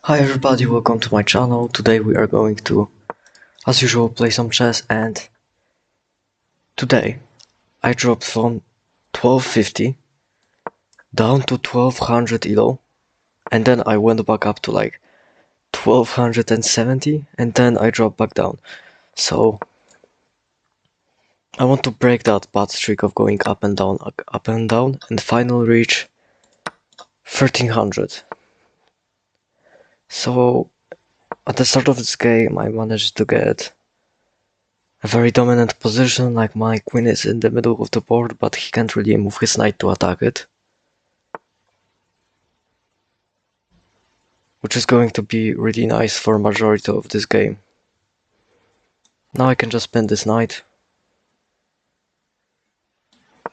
Hi everybody, welcome to my channel. Today we are going to, as usual, play some chess, and today I dropped from 1250 down to 1200 elo, and then I went back up to like 1270, and then I dropped back down. So I want to break that bad streak of going up and down, and finally reach 1300. So at the start of this game I managed to get a very dominant position, like my queen is in the middle of the board, but he can't really move his knight to attack it. Which is going to be really nice for majority of this game. Now I can just spin this knight,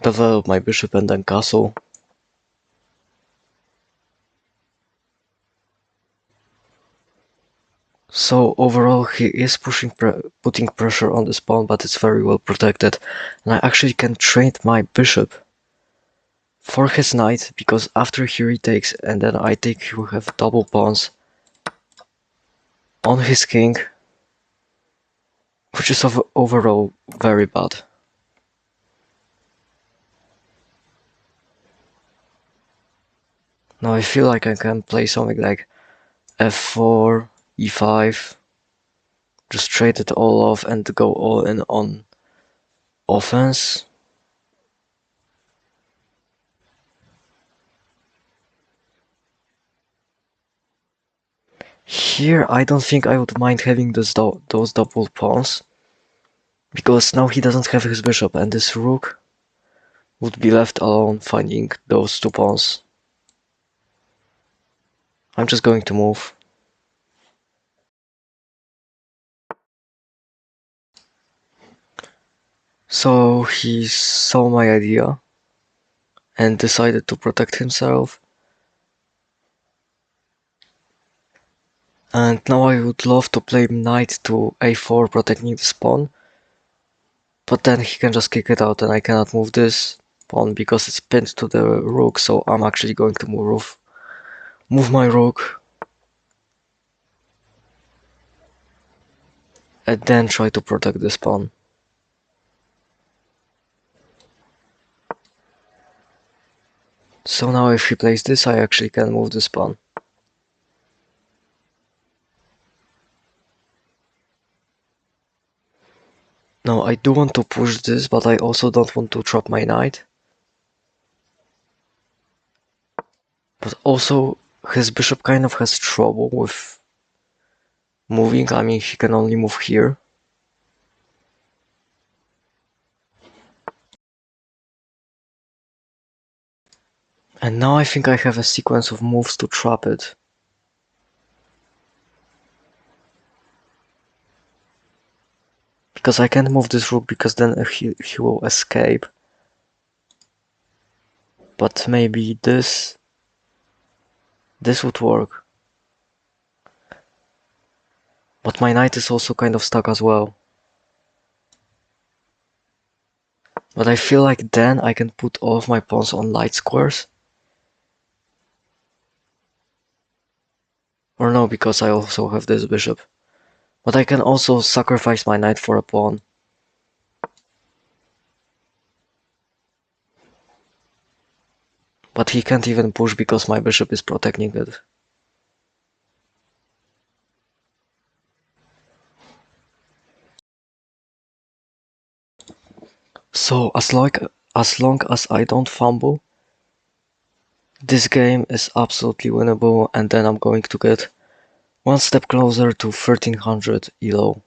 develop my bishop and then castle. So overall he is putting pressure on this pawn, but it's very well protected. And I actually can trade my bishop for his knight, because after he retakes and then I take, he will have double pawns on his king, which is overall very bad. Now I feel like I can play something like f4, e5, just trade it all off and go all in on offense. Here I don't think I would mind having those double pawns, because now he doesn't have his bishop and this rook would be left alone finding those two pawns. I'm just going to move. So he saw my idea and decided to protect himself. And now I would love to play knight to a4, protecting this pawn. But then he can just kick it out and I cannot move this pawn because it's pinned to the rook, so I'm actually going to move my rook and then try to protect this pawn. So now if he plays this, I actually can move this pawn. Now I do want to push this, but I also don't want to drop my knight. But also his bishop kind of has trouble with moving. I mean, he can only move here. And now I think I have a sequence of moves to trap it. Because I can't move this rook, because then he will escape. But maybe this would work. But my knight is also kind of stuck as well. But I feel like then I can put all of my pawns on light squares. Or no, because I also have this bishop. But I can also sacrifice my knight for a pawn. But he can't even push because my bishop is protecting it. So as long as I don't fumble, this game is absolutely winnable, and then I'm going to get one step closer to 1300 elo.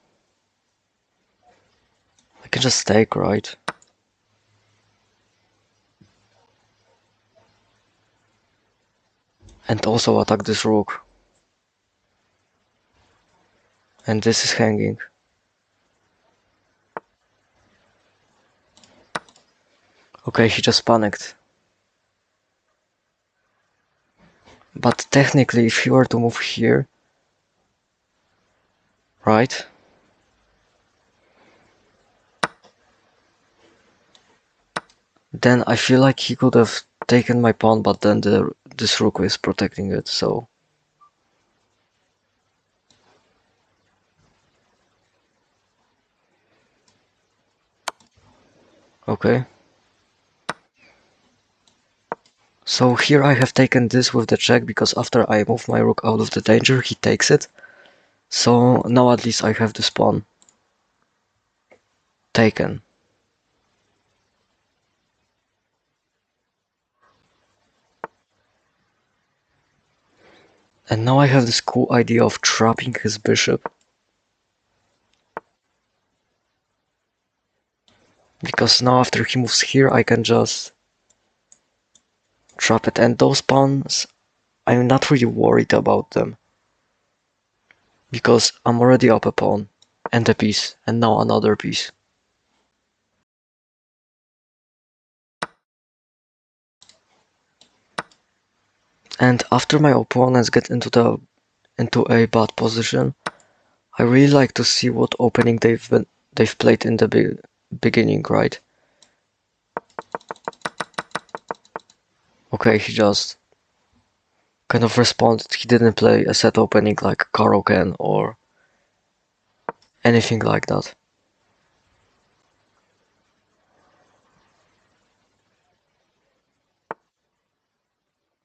I can just take, right? And also attack this rook. And this is hanging. Okay, he just panicked. But technically, if he were to move here, right? Then I feel like he could have taken my pawn, but then this rook is protecting it, so... Okay. So here I have taken this with the check because after I move my rook out of the danger, he takes it. So now at least I have this pawn taken. And now I have this cool idea of trapping his bishop. Because now after he moves here, I can just trap it. And those pawns, I'm not really worried about them. Because I'm already up a pawn and a piece, and now another piece. And after my opponents get into a bad position, I really like to see what opening they've played in the beginning, right? Okay, he just kind of responded. He didn't play a set opening like Karoken or anything like that.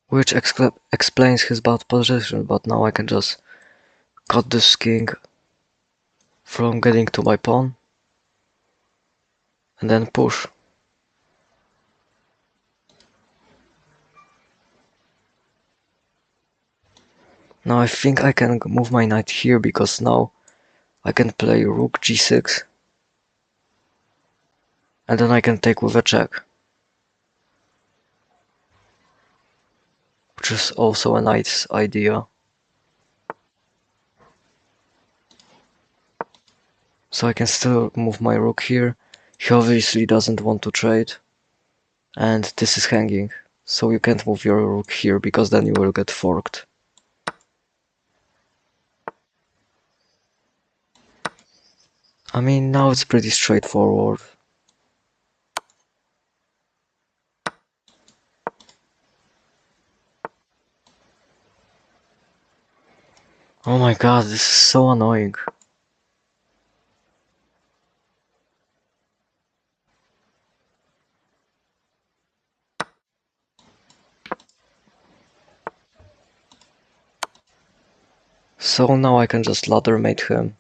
Which explains his bad position, but now I can just cut this king from getting to my pawn and then push. Now I think I can move my knight here because now I can play rook g6 and then I can take with a check, which is also a nice idea. So I can still move my rook here. He obviously doesn't want to trade, and this is hanging, so you can't move your rook here because then you will get forked. I mean, now it's pretty straightforward. Oh my god, this is so annoying. So now I can just ladder mate him.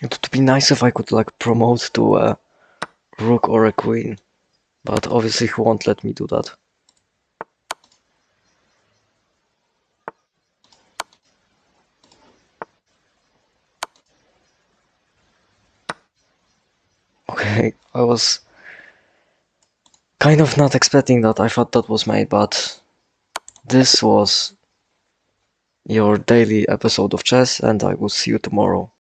It would be nice if I could like promote to a rook or a queen, but obviously he won't let me do that. Okay, I was kind of not expecting that. I thought that was made, but this was your daily episode of chess, and I will see you tomorrow.